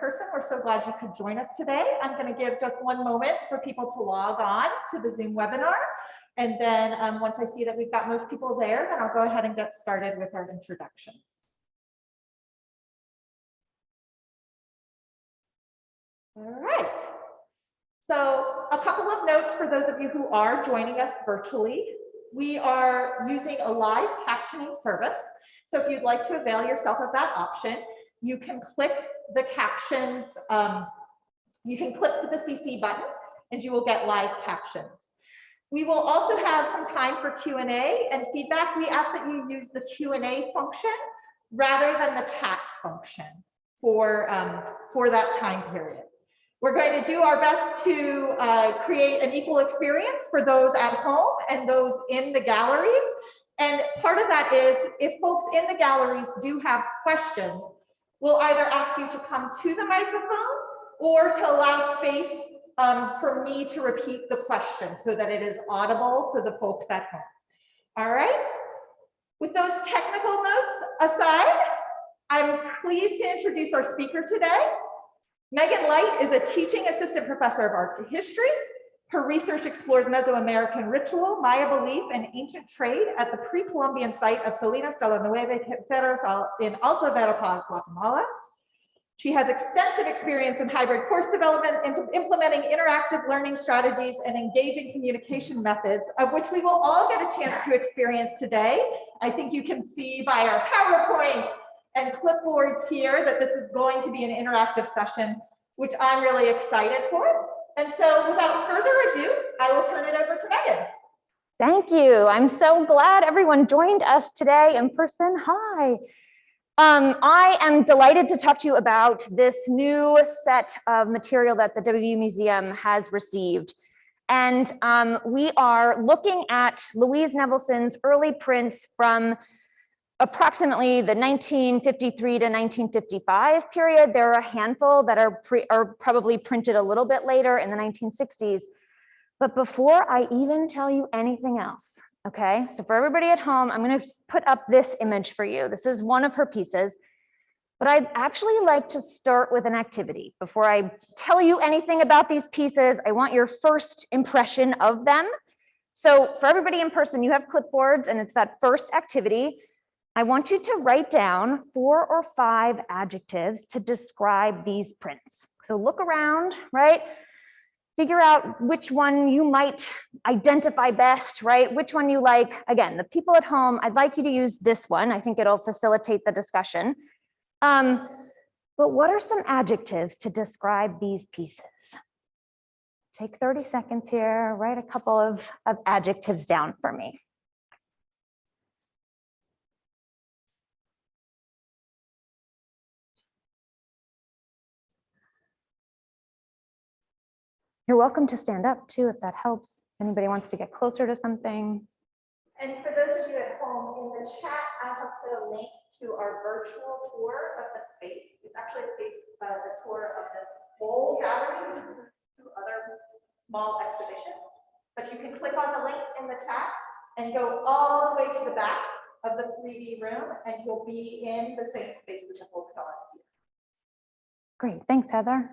person, we're so glad you could join us today. I'm going to give just one moment for people to log on to the Zoom webinar. And then once I see that we've got most people there, then I'll go ahead and get started with our introduction. All right. So a couple of notes for those of you who are joining us virtually. We are using a live captioning service. So if you'd like to avail yourself of that option, you can click the captions, you can click the CC button and you will get live captions. We will also have some time for Q&A and feedback. We ask that you use the Q&A function rather than the chat function for that time period. We're going to do our best to create an equal experience for those at home and those in the galleries. And part of that is if folks in the galleries do have questions, we'll either ask you to come to the microphone or to allow space for me to repeat the question so that it is audible for the folks at home. All right. With those technical notes aside, I'm pleased to introduce our speaker today. Megan Leight is a teaching assistant professor of art history. Her research explores Mesoamerican ritual, Maya belief, and ancient trade at the pre-Columbian site of Salinas de los Nueve Ceros in Alto Verapaz, Guatemala. She has extensive experience in hybrid course development and implementing interactive learning strategies and engaging communication methods, of which we will all get a chance to experience today. I think you can see by our PowerPoints and clipboards here that this is going to be an interactive session, which I'm really excited for. And so without further ado, I will turn it over to Megan. Thank you. I'm so glad everyone joined us today in person. Hi. I am delighted to talk to you about this new set of material that the WVU Museum has received. And we are looking at Louise Nevelson's early prints from approximately the 1953 to 1955 period. There are a handful that are probably printed a little bit later in the 1960s. But before I even tell you anything else, okay, so for everybody at home, I'm going to put up this image for you. This is one of her pieces, but I'd actually like to start with an activity. Before I tell you anything about these pieces, I want your first impression of them. So for everybody in person, you have clipboards and it's that first activity. I want you to write down 4 or 5 adjectives to describe these prints. So look around, right? Figure out which one you might identify best, right? Which one you like. Again, the people at home, I'd like you to use this one. I think it'll facilitate the discussion. But what are some adjectives to describe these pieces? Take 30 seconds here, write a couple of adjectives down for me. You're welcome to stand up too, if that helps. Anybody wants to get closer to something. And for those of you at home, in the chat, I have put a link to our virtual tour of the space. It's actually a space, the tour of this whole gallery, 2 other small exhibitions. But you can click on the link in the chat and go all the way to the back of the 3D room, and you'll be in the same space that the folks are here. Great, thanks, Heather.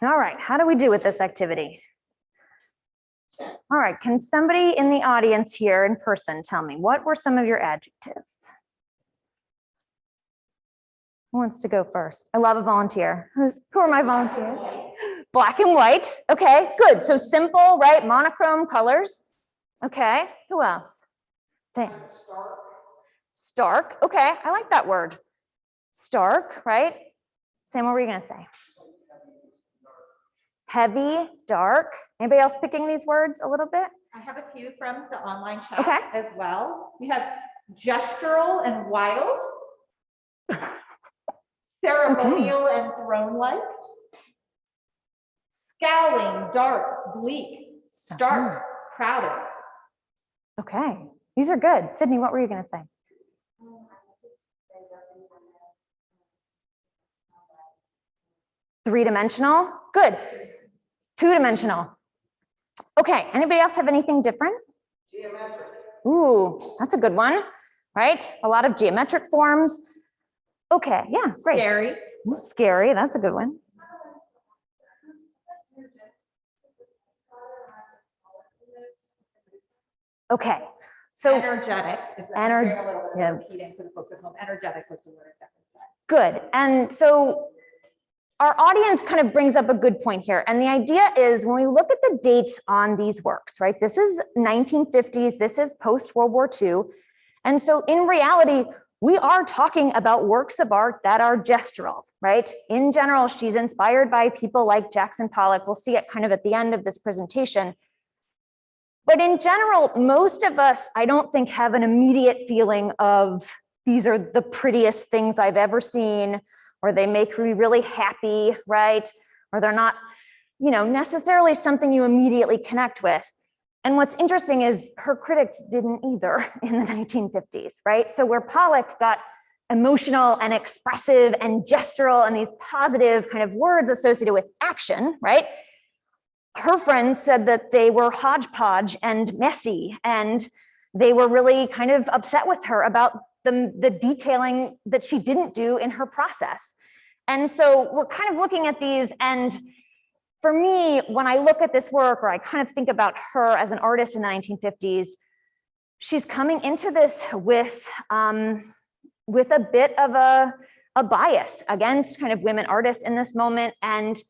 All right, how do we do with this activity? All right, can somebody in the audience here in person tell me, what were some of your adjectives? Who wants to go first? I love a volunteer. Who are my volunteers? Black and white. Okay, good. So simple, right? Monochrome colors. Okay, who else? Stark. Okay, I like that word. Stark, right? Sam, what were you going to say? Heavy, dark. Anybody else picking these words a little bit? I have a few from the online chat Okay. as well. We have gestural and wild, ceremonial and throne-like, scowling, dark, bleak, stark, crowded. Okay, these are good. Sydney, what were you going to say? Three-dimensional, good. Two-dimensional. Okay, anybody else have anything different? Geometric. Ooh, that's a good one, right? A lot of geometric forms. Okay, yeah, great. Scary. Ooh, scary, that's a good one. Okay, so Energetic. Is that Ener- a little bit yeah. of repeating for the folks at home? Energetic was the word that was said. good. And so our audience kind of brings up a good point here. And the idea is when we look at the dates on these works, right? This is 1950s, this is post-World War II. And so in reality, we are talking about works of art that are gestural, right? In general, she's inspired by people like Jackson Pollock. We'll see it kind of at the end of this presentation. But in general, most of us, I don't think, have an immediate feeling of these are the prettiest things I've ever seen, or they make me really happy, right? Or they're not, necessarily something you immediately connect with. And what's interesting is her critics didn't either in the 1950s, right? So where Pollock got emotional and expressive and gestural and these positive kind of words associated with action, right? Her friends said that they were hodgepodge and messy, and they were really kind of upset with her about the detailing that she didn't do in her process. And so we're kind of looking at these, and for me, when I look at this work, or I kind of think about her as an artist in the 1950s, she's coming into this with a bit of a bias against kind of women artists in this moment. And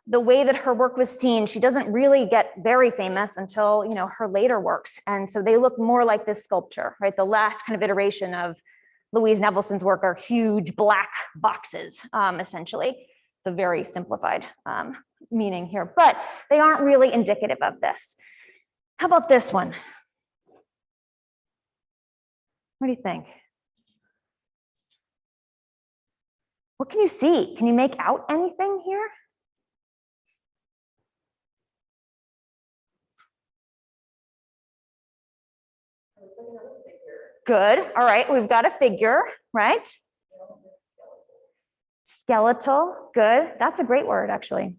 the way that her work was seen, she doesn't really get very famous until, her later works. And so they look more like this sculpture, right? The last kind of iteration of Louise Nevelson's work are huge black boxes, essentially. It's a very simplified meaning here, but they aren't really indicative of this. How about this one? What do you think? What can you see? Can you make out anything here? Good. All right, we've got a figure, right? Skeletal. Good. That's a great word, actually.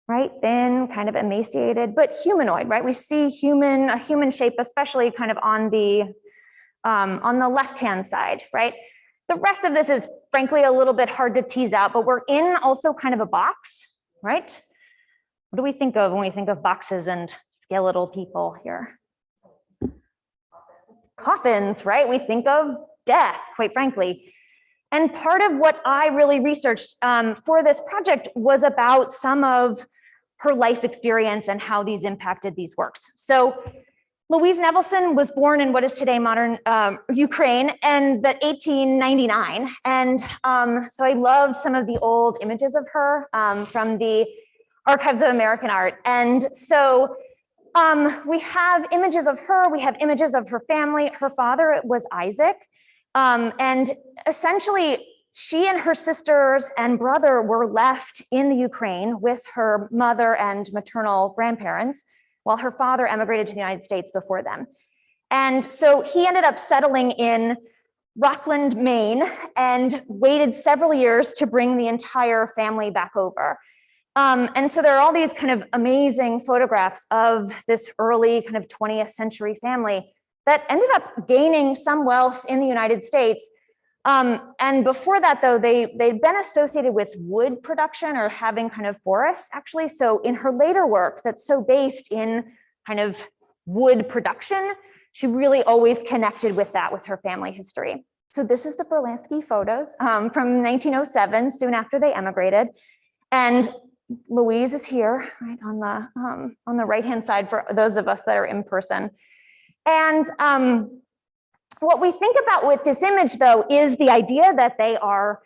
Right, thin, kind of emaciated, but humanoid, right? We see a human shape, especially kind of on the left-hand side, right? The rest of this is frankly a little bit hard to tease out, but we're in also kind of a box, right? What do we think of when we think of boxes and skeletal people here? Coffins, right? We think of death, quite frankly. And part of what I really researched for this project was about some of her life experience and how these impacted these works. So Louise Nevelson was born in what is today modern Ukraine in 1899. And so I loved some of the old images of her from the Archives of American Art. And so we have images of her, we have images of her family. Her father was Isaac. And essentially, she and her sisters and brother were left in the Ukraine with her mother and maternal grandparents, while her father emigrated to the United States before them. And so he ended up settling in Rockland, Maine, and waited several years to bring the entire family back over. And so there are all these kind of amazing photographs of this early kind of 20th century family that ended up gaining some wealth in the United States. And before that, though, they'd been associated with wood production or having kind of forests, actually. So in her later work that's so based in kind of wood production, she really always connected with that, with her family history. So this is the Berlansky photos from 1907, soon after they emigrated. And Louise is here, right, on the right-hand side for those of us that are in person. And What we think about with this image, though, is the idea that they are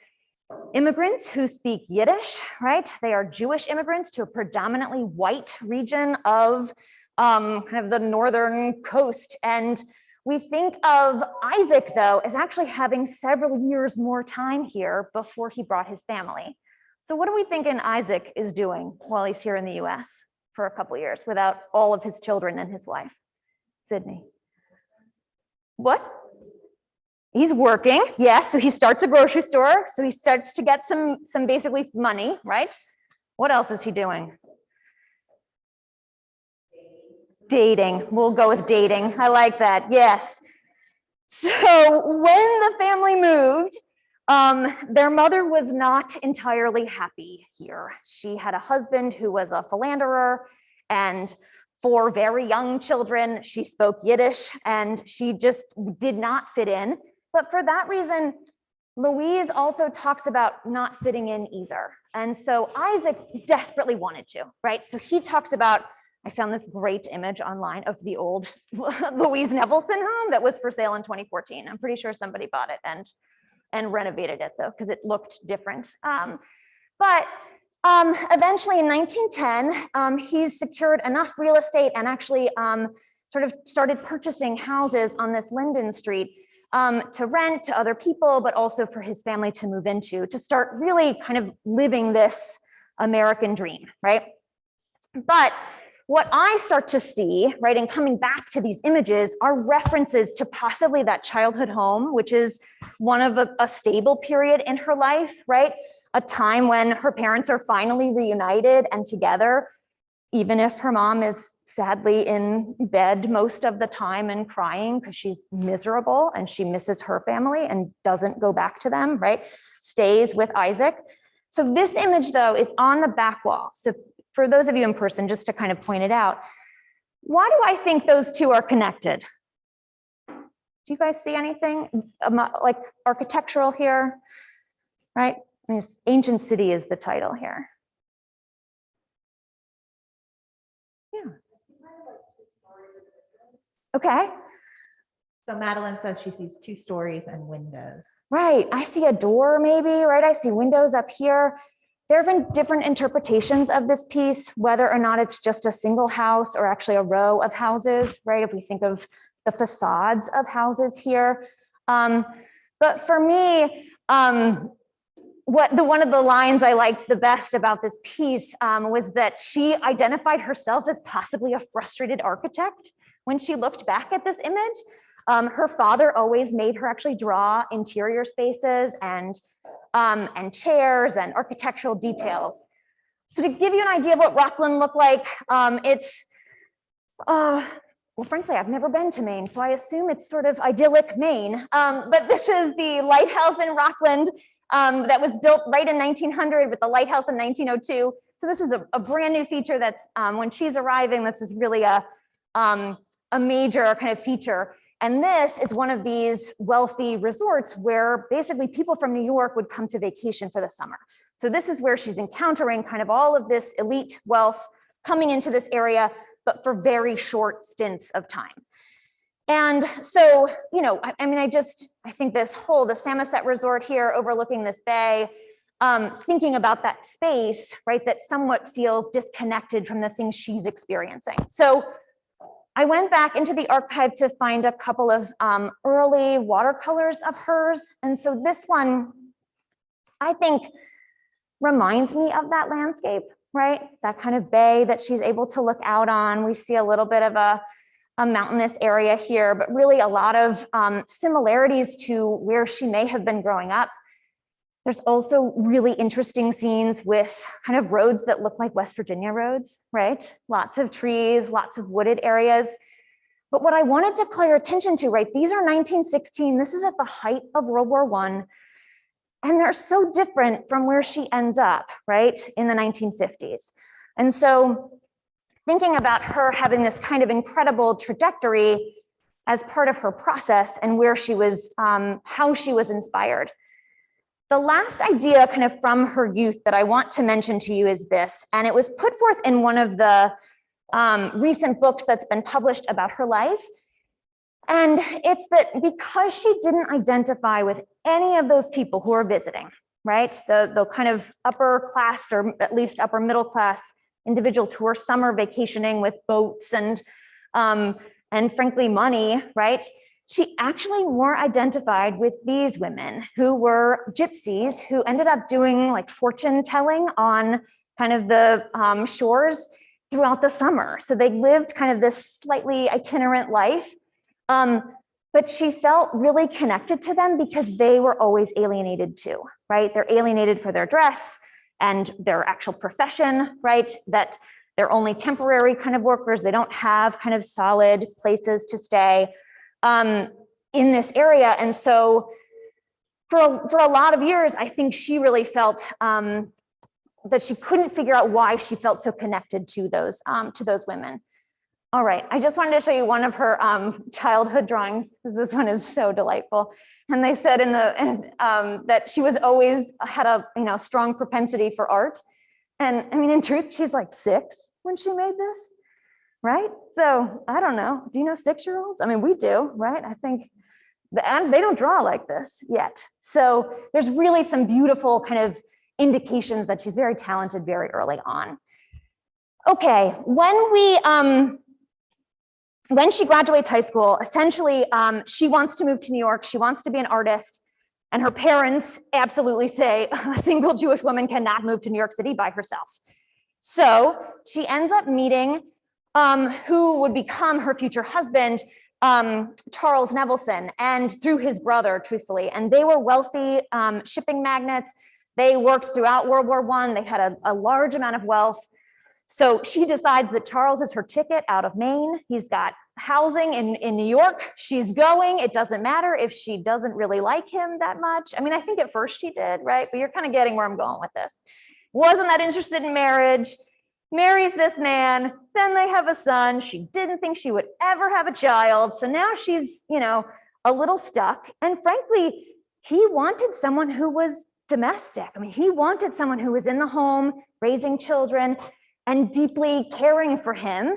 immigrants who speak Yiddish, right? They are Jewish immigrants to a predominantly white region of kind of the northern coast. And we think of Isaac, though, as actually having several years more time here before he brought his family. So what do we think Isaac is doing while he's here in the US for a couple of years without all of his children and his wife? Sydney. What? He's working, yes. So he starts a grocery store. So he starts to get some basically money, right? What else is he doing? Dating. We'll go with dating. I like that. Yes. So when the family moved, their mother was not entirely happy here. She had a husband who was a philanderer, and for very young children, she spoke Yiddish, and she just did not fit in. But for that reason, Louise also talks about not fitting in either. And so Isaac desperately wanted to, right? So he talks about, I found this great image online of the old Louise Nevelson home that was for sale in 2014. I'm pretty sure somebody bought it and renovated it, though, because it looked different. But eventually in 1910, he's secured enough real estate and actually sort of started purchasing houses on this Linden Street to rent to other people, but also for his family to move into, to start really kind of living this American dream, right? But what I start to see, right, and coming back to these images are references to possibly that childhood home, which is one of a stable period in her life, right? A time when her parents are finally reunited and together, even if her mom is sadly in bed most of the time and crying because she's miserable and she misses her family and doesn't go back to them, right? Stays with Isaac. So this image, though, is on the back wall. So for those of you in person, just to kind of point it out, why do I think those two are connected? Do you guys see anything like architectural here, right? I mean, Ancient City is the title here. Yeah. Okay. So Madeline says she sees 2 stories and windows. Right. I see a door maybe, right? I see windows up here. There have been different interpretations of this piece, whether or not it's just a single house or actually a row of houses, right? If we think of the facades of houses here. But for me, one of the lines I liked the best about this piece was that she identified herself as possibly a frustrated architect when she looked back at this image. Her father always made her actually draw interior spaces and chairs and architectural details. So to give you an idea of what Rockland looked like, well, frankly, I've never been to Maine, so I assume it's sort of idyllic Maine. But this is the lighthouse in Rockland that was built right in 1900 with the lighthouse in 1902. So this is a brand new feature that's, when she's arriving, this is really a major kind of feature. And this is one of these wealthy resorts where basically people from New York would come to vacation for the summer. So this is where she's encountering kind of all of this elite wealth coming into this area, but for very short stints of time. And so, you know, I mean, I think the Samoset Resort here overlooking this bay, thinking about that space, right, that somewhat feels disconnected from the things she's experiencing. So I went back into the archive to find a couple of early watercolors of hers. And so this one, I think, reminds me of that landscape, right? That kind of bay that she's able to look out on. We see a little bit of a mountainous area here, but really a lot of similarities to where she may have been growing up. There's also really interesting scenes with kind of roads that look like West Virginia roads, right? Lots of trees, lots of wooded areas. But what I wanted to call your attention to, right? These are 1916. This is at the height of World War I. And they're so different from where she ends up, right? In the 1950s. And so thinking about her having this kind of incredible trajectory as part of her process and where she was, how she was inspired. The last idea kind of from her youth that I want to mention to you is this, and it was put forth in one of the recent books that's been published about her life. And it's that because she didn't identify with any of those people who are visiting, right? The kind of upper class or at least upper middle class individuals who are summer vacationing with boats and frankly money, right? She actually more identified with these women who were gypsies who ended up doing like fortune telling on kind of the shores throughout the summer. So they lived kind of this slightly itinerant life. But she felt really connected to them because they were always alienated too, right? They're alienated for their dress and their actual profession, right? That they're only temporary kind of workers. They don't have kind of solid places to stay in this area. And so for a lot of years, I think she really felt that she couldn't figure out why she felt so connected to those women. All right, I just wanted to show you one of her childhood drawings, because this one is so delightful. And they said that she was always had a strong propensity for art. And I mean, in truth, she's like 6 when she made this, right? So I don't know. Do you know 6-year-olds? I mean, we do, right? I think, and they don't draw like this yet. So there's really some beautiful kind of indications that she's very talented very early on. Okay, when she graduates high school, essentially, she wants to move to New York. She wants to be an artist. And her parents absolutely say a single Jewish woman cannot move to New York City by herself. So she ends up meeting who would become her future husband, Charles Nevelson, and through his brother, truthfully. And they were wealthy shipping magnates. They worked throughout World War I. They had a large amount of wealth. So she decides that Charles is her ticket out of Maine. He's got housing in New York. She's going. It doesn't matter if she doesn't really like him that much. I mean, I think at first she did, right? But you're kind of getting where I'm going with this. Wasn't that interested in marriage, marries this man, then they have a son. She didn't think she would ever have a child. So now she's, a little stuck. And frankly, he wanted someone who was domestic. I mean, he wanted someone who was in the home, raising children, and deeply caring for him.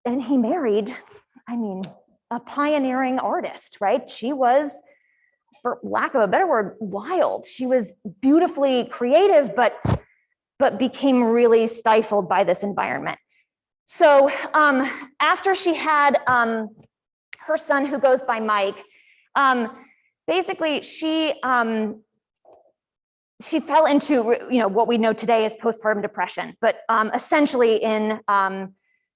And he married, a pioneering artist, right? She was, for lack of a better word, wild. She was beautifully creative, but became really stifled by this environment. So after she had her son, who goes by Mike, basically she fell into what we know today as postpartum depression, but essentially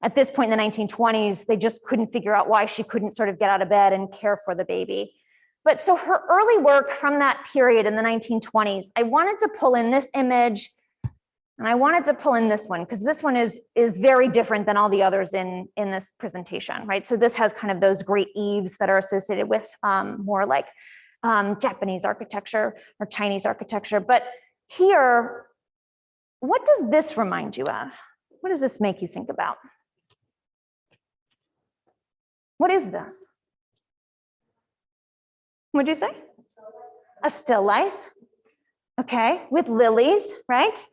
at this point in the 1920s, they just couldn't figure out why she couldn't sort of get out of bed and care for the baby. But so her early work from that period in the 1920s, I wanted to pull in this image, and I wanted to pull in this one because this one is very different than all the others in this presentation, right? So this has kind of those great eaves that are associated with more like Japanese architecture or Chinese architecture. But here, what does this remind you of? What does this make you think about? What is this? What'd you say? A still life. Okay, with lilies, right?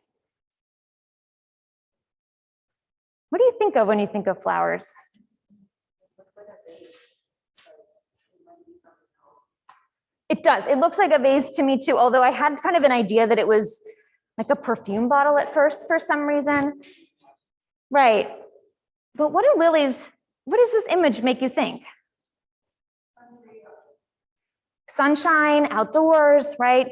What do you think of when you think of flowers? It does. It looks like a vase to me too, although I had kind of an idea that it was like a perfume bottle at first for some reason. Right. But what does this image make you think? Sunshine, outdoors, right?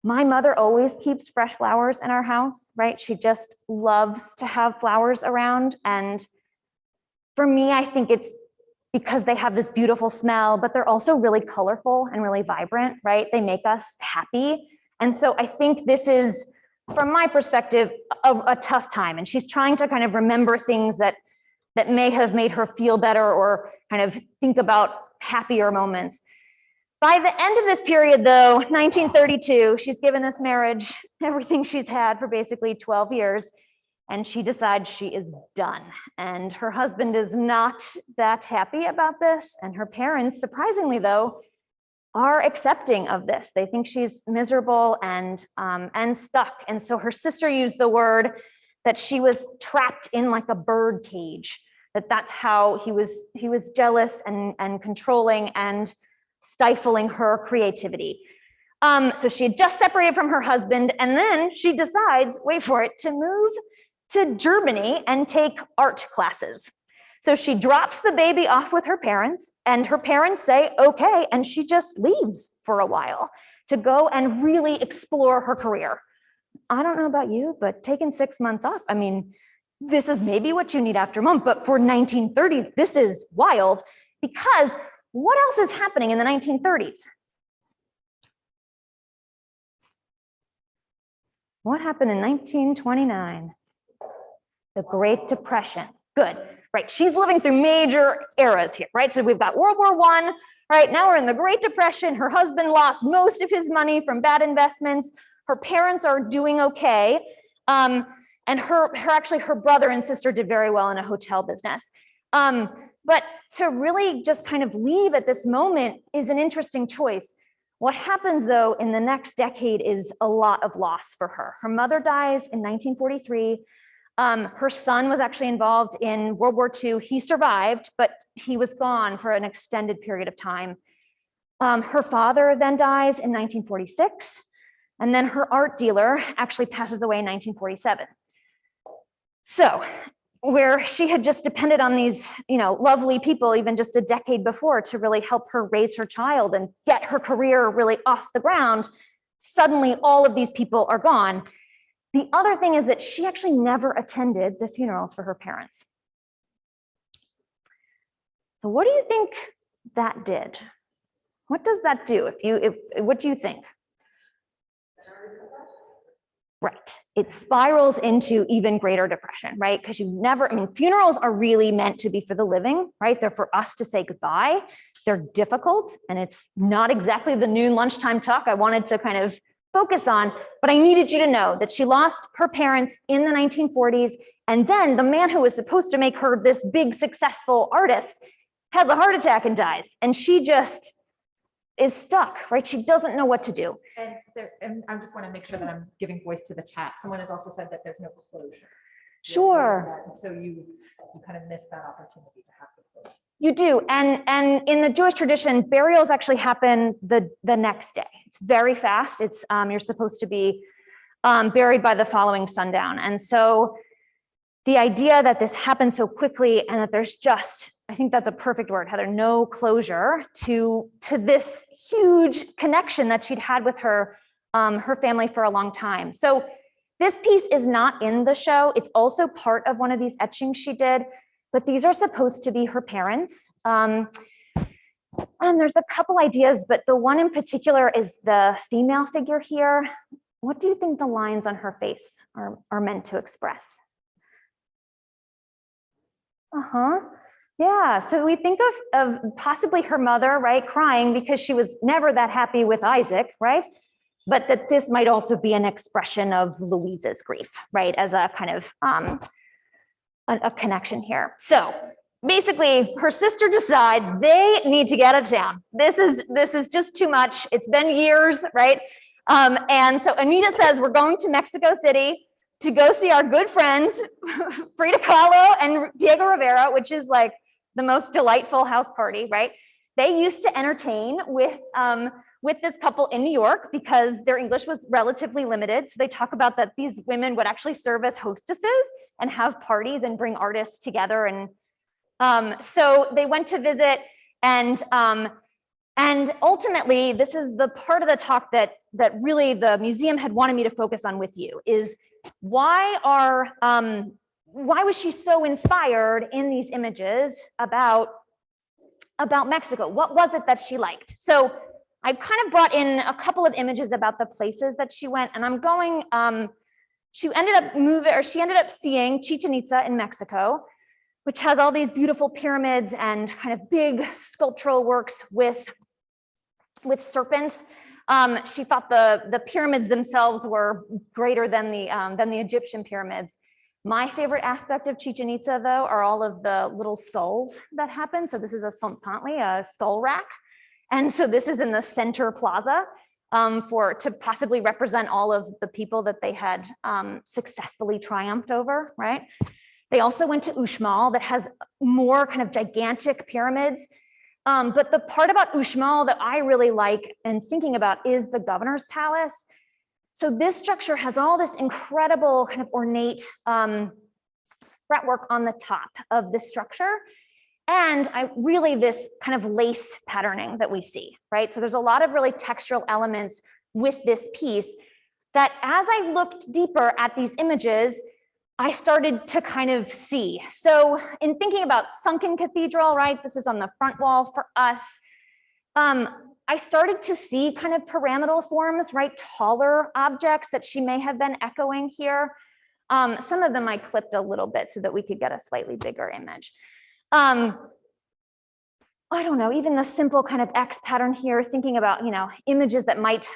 My mother always keeps fresh flowers in our house, right? She just loves to have flowers around. And for me, I think it's because they have this beautiful smell, but they're also really colorful and really vibrant, right? They make us happy. And so I think this is, from my perspective, a tough time. And she's trying to kind of remember things that may have made her feel better or kind of think about happier moments. By the end of this period, though, 1932, she's given this marriage everything she's had for basically 12 years. And she decides she is done. And her husband is not that happy about this. And her parents, surprisingly though, are accepting of this. They think she's miserable and stuck. And so her sister used the word that she was trapped in like a bird cage, that's how he was jealous and controlling and stifling her creativity. So she had just separated from her husband, and then she decides, wait for it, to move to Germany and take art classes. So she drops the baby off with her parents, and her parents say, okay, and she just leaves for a while to go and really explore her career. I don't know about you, but taking 6 months off, I mean, this is maybe what you need after a month, but for 1930s, this is wild, because what else is happening in the 1930s? What happened in 1929? The Great Depression. Good, right? She's living through major eras here, right? So we've got World War I, right? Now we're in the Great Depression. Her husband lost most of his money from bad investments. Her parents are doing okay. And her brother and sister did very well in a hotel business. But to really just kind of leave at this moment is an interesting choice. What happens though in the next decade is a lot of loss for her. Her mother dies in 1943. Her son was actually involved in World War II. He survived, but he was gone for an extended period of time. Her father then dies in 1946, and then her art dealer actually passes away in 1947. So where she had just depended on these, lovely people even just a decade before to really help her raise her child and get her career really off the ground, suddenly all of these people are gone. The other thing is that she actually never attended the funerals for her parents. So what do you think that did? What does that do? What do you think? Right, it spirals into even greater depression, right? Because funerals are really meant to be for the living, right? They're for us to say goodbye. They're difficult, and it's not exactly the noon lunchtime talk I wanted to kind of focus on, but I needed you to know that she lost her parents in the 1940s, and then the man who was supposed to make her this big, successful artist has a heart attack and dies, and she just is stuck, right? She doesn't know what to do. And I just want to make sure that I'm giving voice to the chat. Someone has also said that there's no closure. Sure. So you kind of miss that opportunity to have the closure. You do, and in the Jewish tradition, burials actually happen the next day. It's very fast. It's you're supposed to be buried by the following sundown, and so the idea that this happens so quickly and that there's just, I think that's a perfect word, Heather, no closure to this huge connection that she'd had with her family for a long time. So this piece is not in the show. It's also part of one of these etchings she did, but these are supposed to be her parents. And there's a couple ideas, but the one in particular is the female figure here. What do you think the lines on her face are meant to express? Yeah, so we think of possibly her mother, right, crying because she was never that happy with Isaac, right? But that this might also be an expression of Louise's grief, right, as a kind of a connection here. So basically, her sister decides they need to get out of town. This is just too much. It's been years, right? And so Anita says, we're going to Mexico City to go see our good friends, Frida Kahlo and Diego Rivera, which is like the most delightful house party, right? They used to entertain with this couple in New York because their English was relatively limited. So they talk about that these women would actually serve as hostesses and have parties and bring artists together. And so they went to visit, and ultimately, this is the part of the talk that really the museum had wanted me to focus on with you, is why was she so inspired in these images about Mexico? What was it that she liked? So I kind of brought in a couple of images about the places that she went, and I'm going, she ended up seeing Chichen Itza in Mexico, which has all these beautiful pyramids and kind of big sculptural works with serpents. She thought the pyramids themselves were greater than the Egyptian pyramids. My favorite aspect of Chichen Itza, though, are all of the little skulls that happen. So this is a Sompantli, a skull rack. And so this is in the center plaza to possibly represent all of the people that they had successfully triumphed over, right? They also went to Uxmal that has more kind of gigantic pyramids. But the part about Uxmal that I really like and thinking about is the governor's palace. So this structure has all this incredible kind of ornate fretwork on the top of the structure. And this kind of lace patterning that we see, right? So there's a lot of really textural elements with this piece that as I looked deeper at these images, I started to kind of see. So in thinking about sunken cathedral, right? This is on the front wall for us. I started to see kind of pyramidal forms, right? Taller objects that she may have been echoing here. Some of them I clipped a little bit so that we could get a slightly bigger image. I don't know, even the simple kind of X pattern here, thinking about, images that might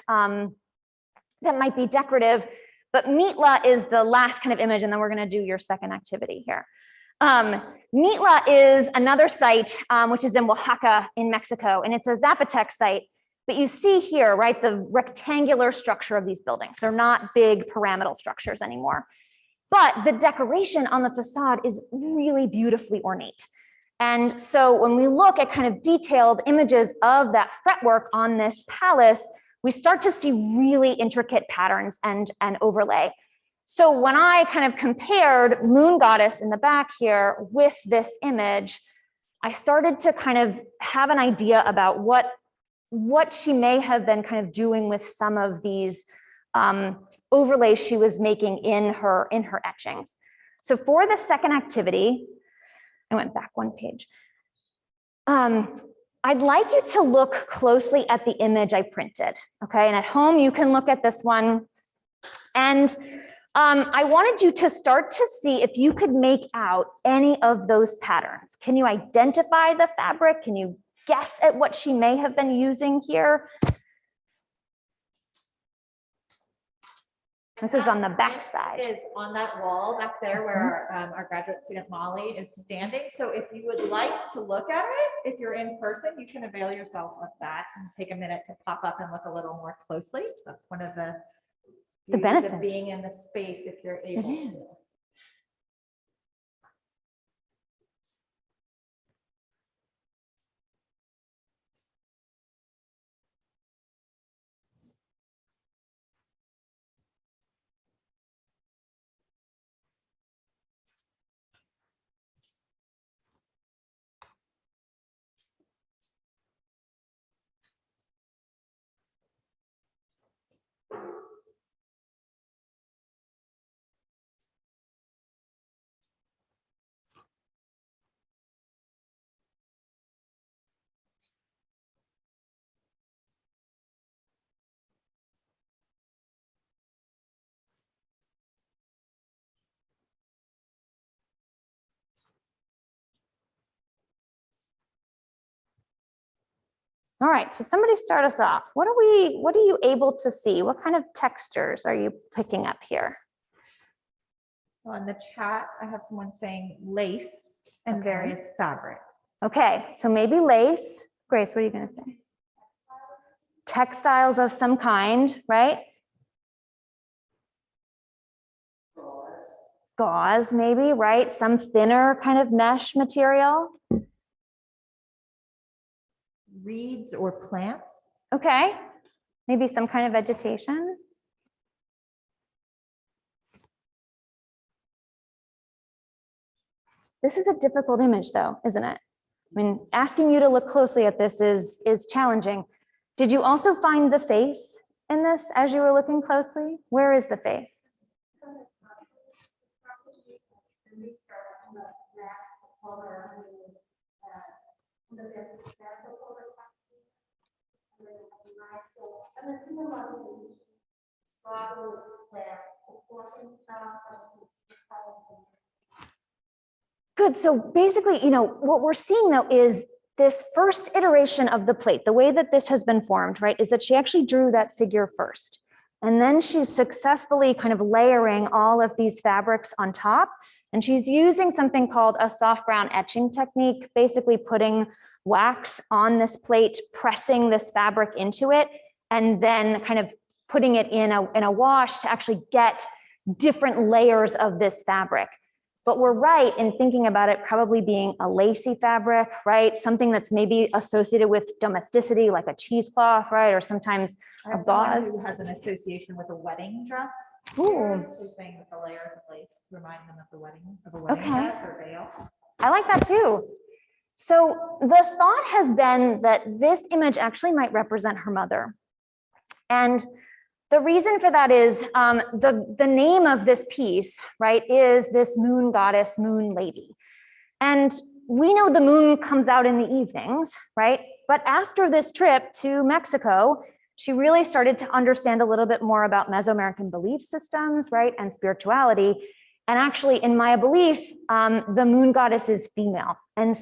be decorative. But Mitla is the last kind of image, and then we're going to do your second activity here. Mitla is another site, which is in Oaxaca in Mexico, and it's a Zapotec site. But you see here, right, the rectangular structure of these buildings. They're not big pyramidal structures anymore. But the decoration on the facade is really beautifully ornate. And so when we look at kind of detailed images of that fretwork on this palace, we start to see really intricate patterns and overlay. So when I kind of compared Moon Goddess in the back here with this image, I started to kind of have an idea about what she may have been kind of doing with some of these overlays she was making in her etchings. So for the second activity, I went back one page. I'd like you to look closely at the image I printed, okay? And at home, you can look at this one. And I wanted you to start to see if you could make out any of those patterns. Can you identify the fabric? Can you guess at what she may have been using here? This is on the back side. Is on that wall back there where our graduate student Molly is standing. So if you would like to look at it, if you're in person, you can avail yourself of that and take a minute to pop up and look a little more closely. That's one of the benefits of being in the space if you're able to. All right, so somebody start us off. What are you able to see? What kind of textures are you picking up here? So on the chat, I have someone saying lace and various fabrics. Okay, so maybe lace. Grace, what are you going to say? Textiles of some kind, right? Gauze, maybe, right? Some thinner kind of mesh material. Reeds or plants. Okay, maybe some kind of vegetation. This is a difficult image though, isn't it? I mean, asking you to look closely at this is challenging. Did you also find the face in this as you were looking closely? Where is the face? Good. So basically, what we're seeing though is this first iteration of the plate, the way that this has been formed, right, is that she actually drew that figure first. And then she's successfully kind of layering all of these fabrics on top. And she's using something called a soft brown etching technique, basically putting wax on this plate, pressing this fabric into it, and then kind of putting it in a wash to actually get different layers of this fabric. but we're right in thinking about it probably being a lacy fabric, right? Something that's maybe associated with domesticity, like a cheesecloth, right? Or sometimes I a have someone gauze. who has an association with a wedding dress. Ooh. Who's saying that the layers of lace remind them of a wedding Okay. dress or veil. I like that too. So the thought has been that this image actually might represent her mother. And the reason for that is the name of this piece, right, is this moon goddess, moon lady. And we know the moon comes out in the evenings, right? But after this trip to Mexico, she really started to understand a little bit more about Mesoamerican belief systems, right, and spirituality. And actually, in my belief, the moon goddess is female. And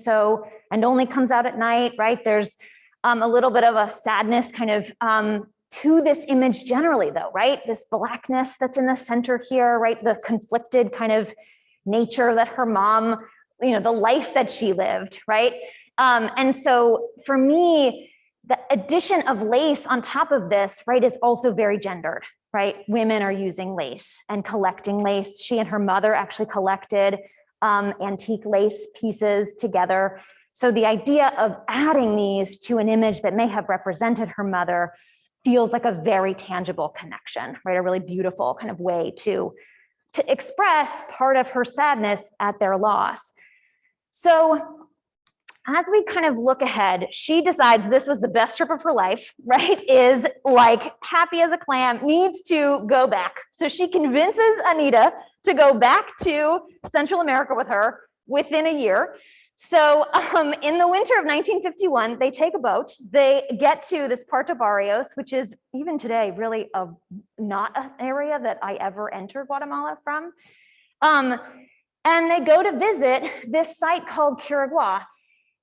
only comes out at night, right? There's a little bit of a sadness kind of to this image generally though, right? This blackness that's in the center here, right? The conflicted kind of nature that her mom, the life that she lived, right? And so for me, the addition of lace on top of this, right, is also very gendered, right? Women are using lace and collecting lace. She and her mother actually collected antique lace pieces together. So the idea of adding these to an image that may have represented her mother feels like a very tangible connection, right? A really beautiful kind of way to express part of her sadness at their loss. So as we kind of look ahead, she decides this was the best trip of her life, right? Is like happy as a clam, needs to go back. So she convinces Anita to go back to Central America with her within a year. So in the winter of 1951, they take a boat, they get to this Puerto Barrios, which is even today really not an area that I ever entered Guatemala from. And they go to visit this site called Quirigua.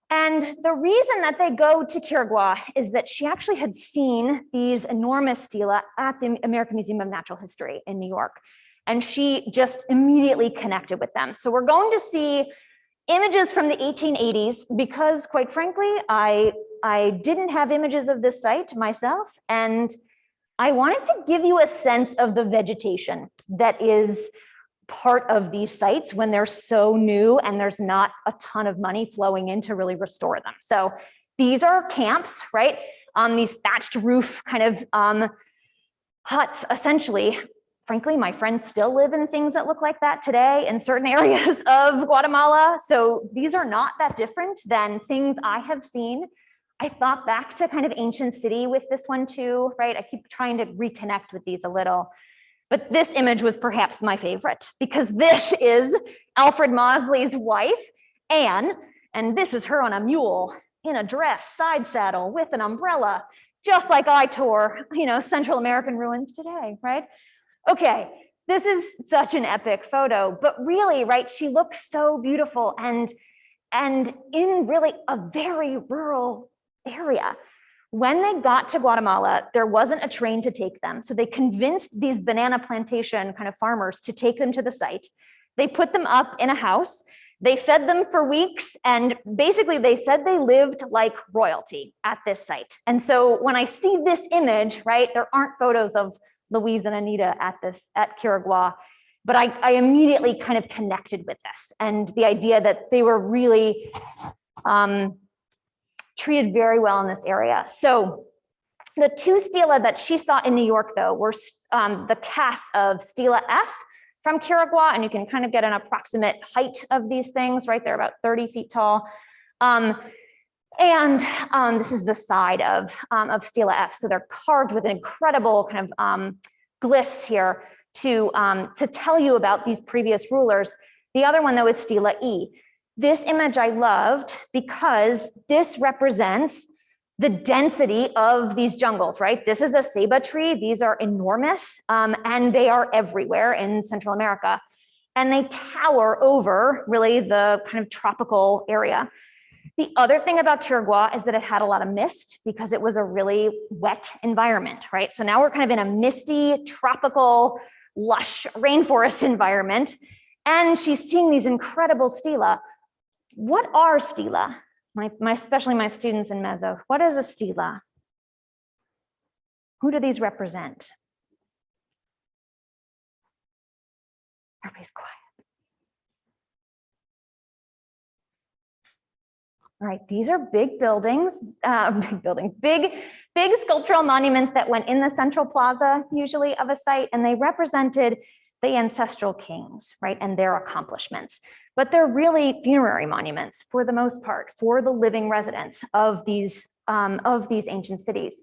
And the reason that they go to Quirigua is that she actually had seen these enormous stela at the American Museum of Natural History in New York. And she just immediately connected with them. So we're going to see images from the 1880s because, quite frankly, I didn't have images of this site myself, and I wanted to give you a sense of the vegetation that is part of these sites when they're so new and there's not a ton of money flowing in to really restore them. So these are camps, right? These thatched roof kind of huts, essentially. Frankly, my friends still live in things that look like that today in certain areas of Guatemala. So these are not that different than things I have seen. I thought back to kind of ancient city with this one too, right? I keep trying to reconnect with these a little. But this image was perhaps my favorite because this is Alfred Mausley's wife, Anne, and this is her on a mule in a dress, side saddle with an umbrella, just like I tour, Central American ruins today, right? Okay, this is such an epic photo, but really, right, she looks so beautiful and in really a very rural area. When they got to Guatemala, there wasn't a train to take them. So they convinced these banana plantation kind of farmers to take them to the site. They put them up in a house. They fed them for weeks. And basically they said they lived like royalty at this site. And so when I see this image, right, there aren't photos of Louise and Anita at Quirigua, but I immediately kind of connected with this and the idea that they were really treated very well in this area. So the two stela that she saw in New York, though, were the casts of Stela F from Quirigua, and you can kind of get an approximate height of these things, right? They're about 30 feet tall. This is the side of Stela F. So they're carved with incredible kind of glyphs here to tell you about these previous rulers. The other one, though, is Stela E. This image I loved because this represents the density of these jungles, right? This is a ceiba tree. These are enormous, and they are everywhere in Central America. And they tower over really the kind of tropical area. The other thing about Quirigua is that it had a lot of mist because it was a really wet environment, right? So now we're kind of in a misty, tropical, lush rainforest environment. And she's seeing these incredible stela. What are stela? Especially my students in Meso, what is a stela? Who do these represent? Everybody's quiet. All right, these are big buildings, big sculptural monuments that went in the central plaza, usually of a site, and they represented the ancestral kings, right, and their accomplishments. But they're really funerary monuments for the most part, for the living residents of these ancient cities.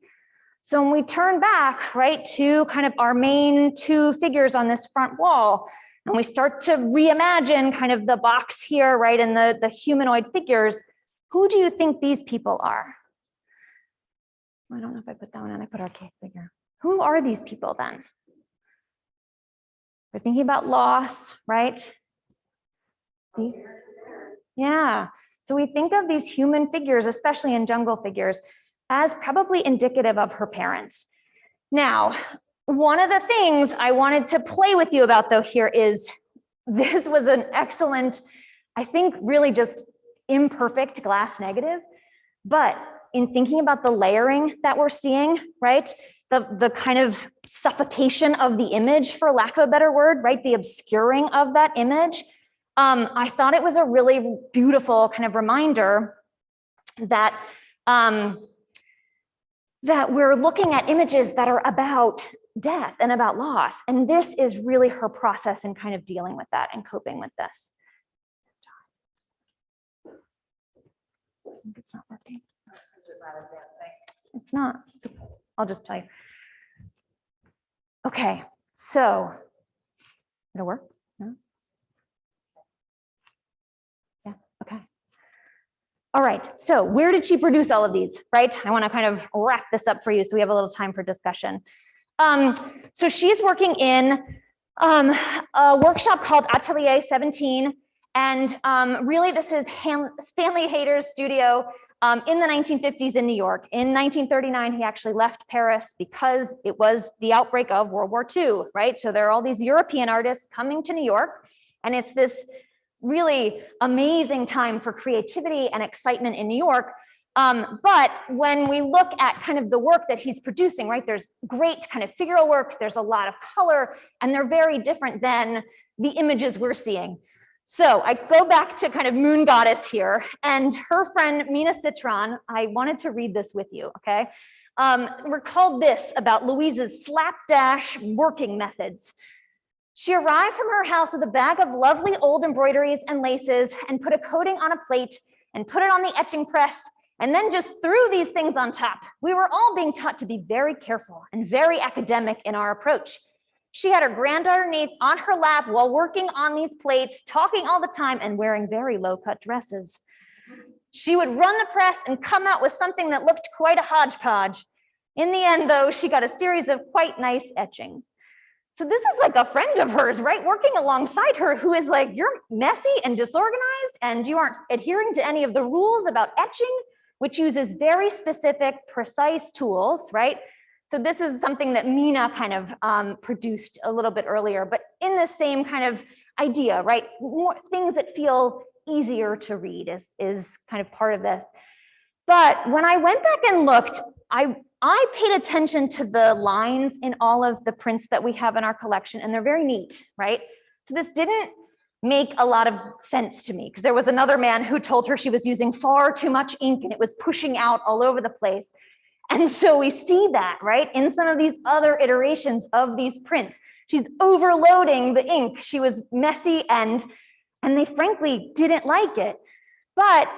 So when we turn back, right, to kind of our main two figures on this front wall, and we start to reimagine kind of the box here, right, and the humanoid figures, who do you think these people are? I don't know if I put that one in, I put our case figure. Who are these people then? We're thinking about loss, right? Yeah, so we think of these human figures, especially in jungle figures, as probably indicative of her parents. Now, one of the things I wanted to play with you about though here is, this was an excellent, I think really just imperfect glass negative, but in thinking about the layering that we're seeing, right? The kind of suffocation of the image, for lack of a better word, right? The obscuring of that image. I thought it was a really beautiful kind of reminder that, that we're looking at images that are about death and about loss. And this is really her process in kind of dealing with that and coping with this. I think it's not working. It's not. I'll just tell you. Okay, so it'll work? No? Yeah, okay. All right, so where did she produce all of these, right? I want to kind of wrap this up for you so we have a little time for discussion. So she's working in a workshop called Atelier 17. And really, this is Stanley Hayter's studio in the 1950s in New York. In 1939, he actually left Paris because it was the outbreak of World War II, right? So there are all these European artists coming to New York, and it's this really amazing time for creativity and excitement in New York. But when we look at kind of the work that he's producing, right, there's great kind of figural work, there's a lot of color, and they're very different than the images we're seeing. So I go back to kind of Moon Goddess here, and her friend Mina Citron, I wanted to read this with you, okay? Recalled this about Louise's slapdash working methods. She arrived from her house with a bag of lovely old embroideries and laces and put a coating on a plate and put it on the etching press and then just threw these things on top. We were all being taught to be very careful and very academic in our approach. She had her granddaughter Nate on her lap while working on these plates, talking all the time and wearing very low-cut dresses. She would run the press and come out with something that looked quite a hodgepodge. In the end, though, she got a series of quite nice etchings. So this is like a friend of hers, right? Working alongside her, who is like, you're messy and disorganized and you aren't adhering to any of the rules about etching, which uses very specific, precise tools, right? So this is something that Mina kind of produced a little bit earlier, but in the same kind of idea, right? More things that feel easier to read is kind of part of this. But when I went back and looked, I paid attention to the lines in all of the prints that we have in our collection, and they're very neat, right? So this didn't make a lot of sense to me because there was another man who told her she was using far too much ink and it was pushing out all over the place. And so we see that, right, in some of these other iterations of these prints. She's overloading the ink. She was messy and they frankly didn't like it. But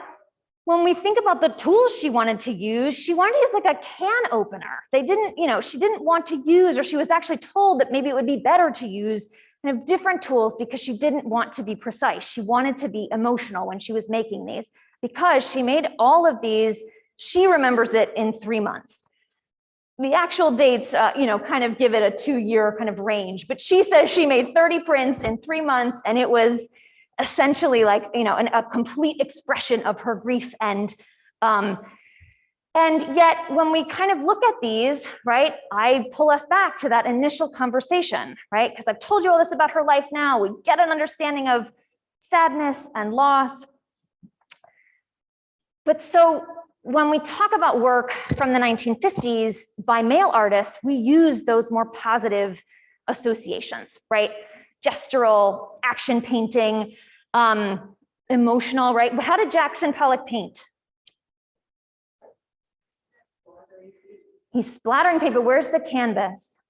when we think about the tools she wanted to use like a can opener. They didn't, she didn't want to use, or she was actually told that maybe it would be better to use kind of different tools because she didn't want to be precise. She wanted to be emotional when she was making these because she made all of these. She remembers it in 3 months. The actual dates, kind of give it a 2-year kind of range, but she says she made 30 prints in 3 months, and it was essentially like, a complete expression of her grief. And yet when we kind of look at these, right, I pull us back to that initial conversation, right? Because I've told you all this about her life now. We get an understanding of sadness and loss. But so when we talk about work from the 1950s by male artists, we use those more positive associations, right? Gestural, action painting, emotional, right? How did Jackson Pollock paint? He's splattering paper. Where's the canvas?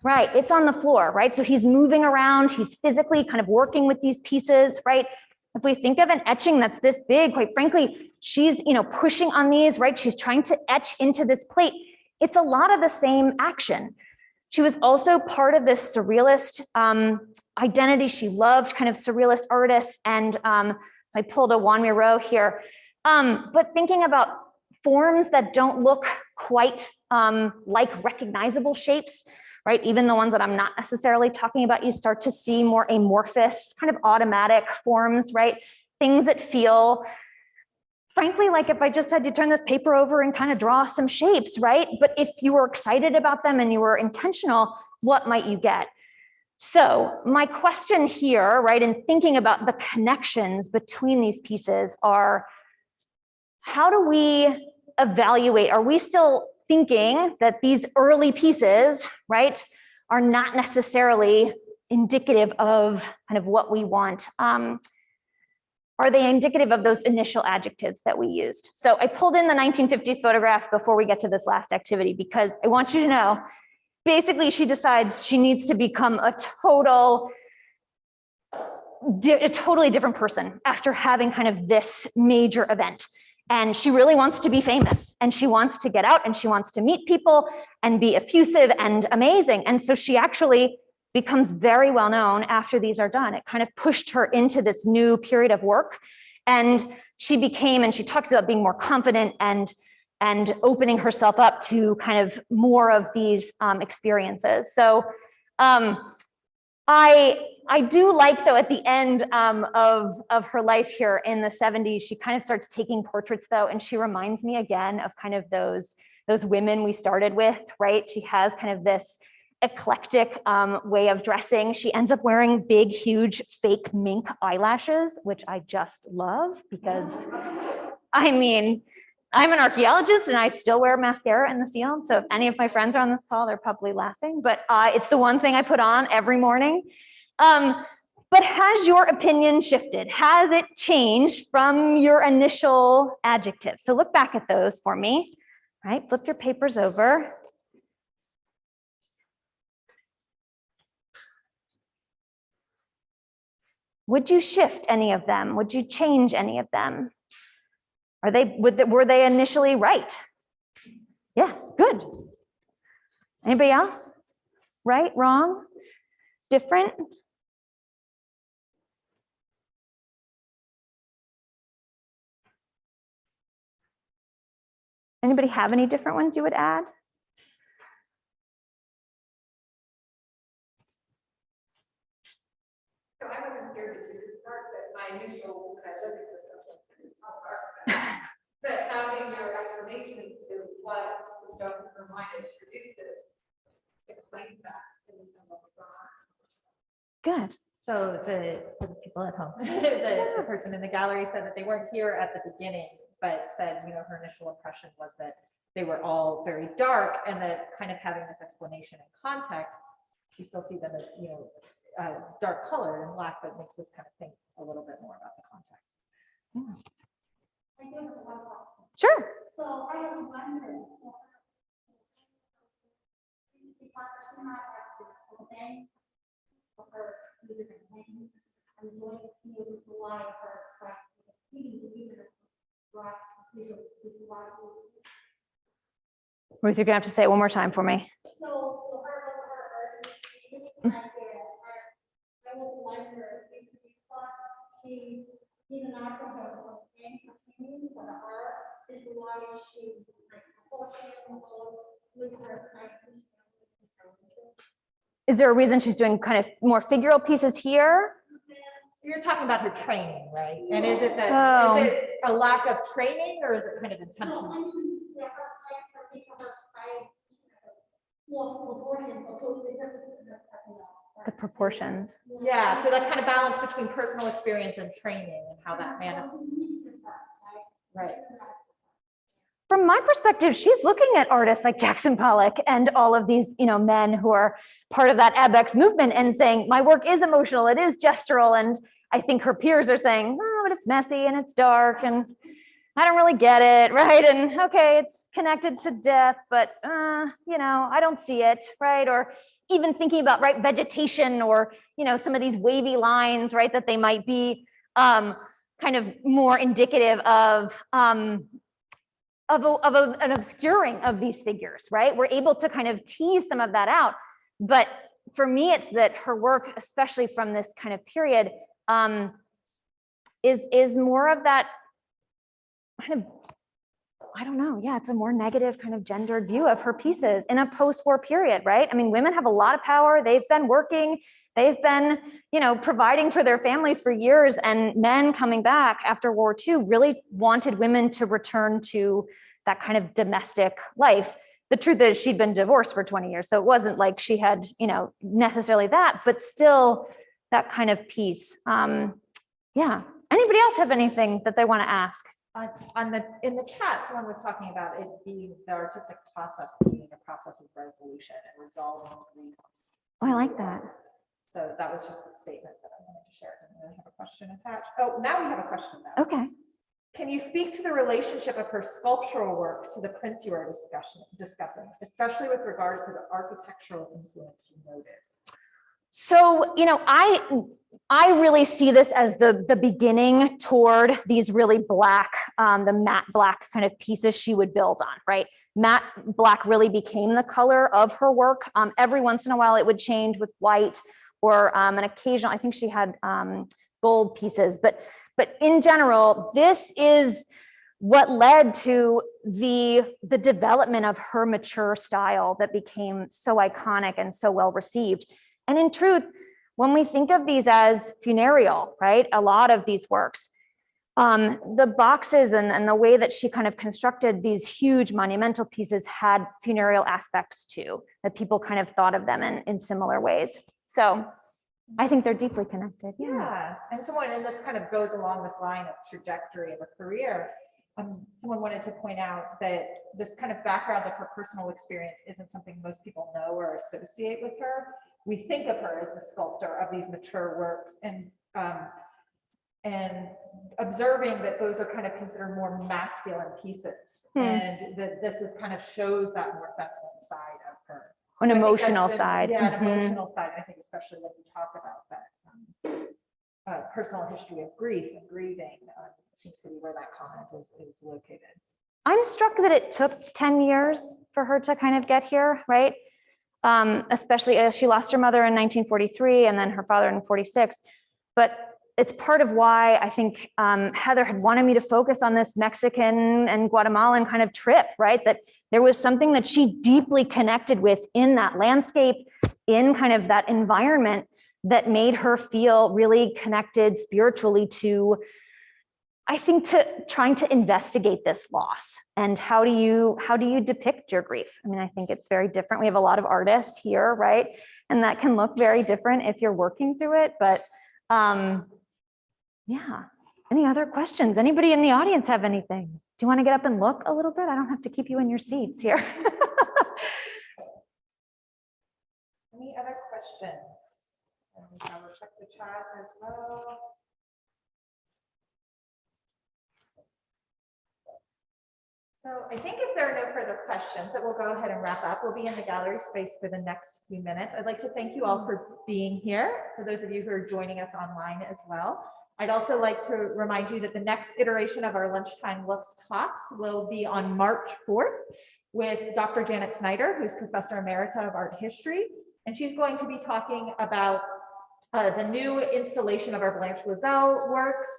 Right, it's on the floor, right? So he's moving around, he's physically kind of working with these pieces, right? If we think of an etching that's this big, quite frankly, she's, pushing on these, right? She's trying to etch into this plate. It's a lot of the same action. She was also part of this surrealist identity. She loved kind of surrealist artists. And so I pulled a Juan Miró here. But thinking about forms that don't look quite like recognizable shapes, right? Even the ones that I'm not necessarily talking about, you start to see more amorphous, kind of automatic forms, right? Things that feel, frankly, like if I just had to turn this paper over and kind of draw some shapes, right? But if you were excited about them and you were intentional, what might you get? So my question here, right, in thinking about the connections between these pieces are, how do we evaluate? Are we still thinking that these early pieces, right, are not necessarily indicative of kind of what we want? Are they indicative of those initial adjectives that we used? So I pulled in the 1950s photograph before we get to this last activity, because I want you to know, basically she decides she needs to become a totally different person after having kind of this major event. And she really wants to be famous, and she wants to get out, and she wants to meet people and be effusive and amazing. And so she actually becomes very well known after these are done. It kind of pushed her into this new period of work. And she became, and she talks about being more confident and opening herself up to kind of more of these experiences. So I do like, though, at the end of her life here in the 70s, she kind of starts taking portraits, though, and she reminds me again of kind of those women we started with, right? She has kind of this eclectic way of dressing. She ends up wearing big, huge, fake mink eyelashes, which I just love, because, I mean, I'm an archaeologist and I still wear mascara in the field. So if any of my friends are on this call, they're probably laughing, but it's the one thing I put on every morning. But has your opinion shifted? Has it changed from your initial adjectives? So look back at those for me, right? Flip your papers over. Would you shift any of them? Would you change any of them? Were they initially right? Yes, good. Anybody else? Right, wrong, different? Anybody have any different ones you would add? So I wasn't here to do this part, but my initial, when I looked at this stuff, but having your explanations to what the Dr. Mind introduces explains that. Good. So for the people at home, the person in the gallery said that they weren't here at the beginning, but said, her initial impression was that they were all very dark, and that kind of having this explanation and context, you still see them as, dark color and black, but makes us kind of think a little bit more about the context. Yeah. I do have one question. Sure. So I was wondering, because she might have the whole thing for her different things, I'm going to see this light her like feeding the user right Ruth, you're gonna have to say it one more time for me. So for her, I was wondering because she even after her opinion for her is why she like proportional with her Is there a reason she's doing kind of more figural pieces here? You're talking about her training, right? And is it that, Oh. is it a lack of training, or is it kind of intentional? The proportions. Yeah, so that kind of balance between personal experience and training and how that manifests. Right. From my perspective, she's looking at artists like Jackson Pollock and all of these, men who are part of that ABEX movement and saying, my work is emotional, it is gestural. And I think her peers are saying, oh, but it's messy and it's dark. And I don't really get it, right? And okay, it's connected to death, but you know, I don't see it, right? Or even thinking about, right, vegetation, or, you know, some of these wavy lines, right, that they might be kind of more indicative of an obscuring of these figures, right? We're able to kind of tease some of that out. But for me, it's that her work, especially from this kind of period, is more of that kind of, I don't know, yeah, it's a more negative kind of gendered view of her pieces in a post-war period, right? I mean, women have a lot of power. They've been working, they've been, you know, providing for their families for years, and men coming back after World War II really wanted women to return to that kind of domestic life. The truth is she'd been divorced for 20 years, so it wasn't like she had, you know, necessarily that, but still that kind of piece. Yeah. Anybody else have anything that they want to ask? In the chat, someone was talking about it being the artistic process being a process of resolution and resolving grief. Oh, I like that. So that was just a statement that I wanted to share. I didn't really have a question attached. Oh, now we have a question now. Okay. Can you speak to the relationship of her sculptural work to the prints you are discussing, especially with regard to the architectural influence you noted? So, you know, I really see this as the beginning toward these really black, the matte black kind of pieces she would build on, right? Matte black really became the color of her work. Every once in a while it would change with white, or an occasional, I think she had gold pieces, but in general, this is what led to the development of her mature style that became so iconic and so well received. And in truth, when we think of these as funereal, right, a lot of these works, the boxes and the way that she kind of constructed these huge monumental pieces had funereal aspects too, that people kind of thought of them in similar ways. So I think they're deeply connected. Yeah, and this kind of goes along this line of trajectory of a career. Someone wanted to point out that this kind of background of her personal experience isn't something most people know or associate with her. We think of her as the sculptor of these mature works, and observing that those are kind of considered more masculine pieces, and that this is kind of shows that more feminine side of her. An emotional side. Yeah, an emotional side. I think especially when you talk about that personal history of grief and grieving, seems to be where that comment is located. I'm struck that it took 10 years for her to kind of get here, right? Especially as she lost her mother in 1943 and then her father in 46. But it's part of why I think Heather had wanted me to focus on this Mexican and Guatemalan kind of trip, right? That there was something that she deeply connected with in that landscape, in kind of that environment, that made her feel really connected spiritually to, I think, to trying to investigate this loss. And how do you depict your grief? I mean, I think it's very different. We have a lot of artists here, right? And that can look very different if you're working through it. But yeah. Any other questions? Anybody in the audience have anything? Do you want to get up and look a little bit? I don't have to keep you in your seats here. Any other questions? And I will check the chat as well. So I think if there are no further questions, that we'll go ahead and wrap up. We'll be in the gallery space for the next few minutes. I'd like to thank you all for being here, for those of you who are joining us online as well. I'd also like to remind you that the next iteration of our Lunchtime Looks talks will be on March 4th with Dr. Janet Snyder, who's Professor Emerita of Art History. And she's going to be talking about the new installation of our Blanche Lozelle works,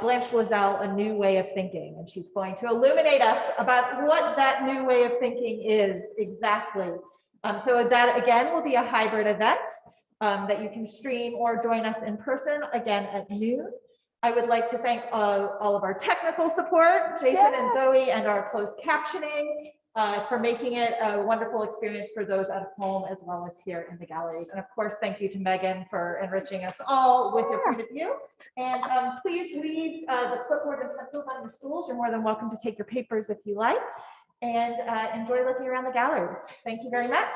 Blanche Lozelle, A New Way of Thinking. And she's going to illuminate us about what that new way of thinking is exactly. So that again will be a hybrid event that you can stream or join us in person again at noon. I would like to thank all of our technical support, Jason and Zoe, and our closed captioning for making it a wonderful experience for those at home as well as here in the galleries. And of course, thank you to Megan for enriching us all with your point of view. And please leave the clipboard and pencils on your stools. You're more than welcome to take your papers if you like, and enjoy looking around the galleries. Thank you very much.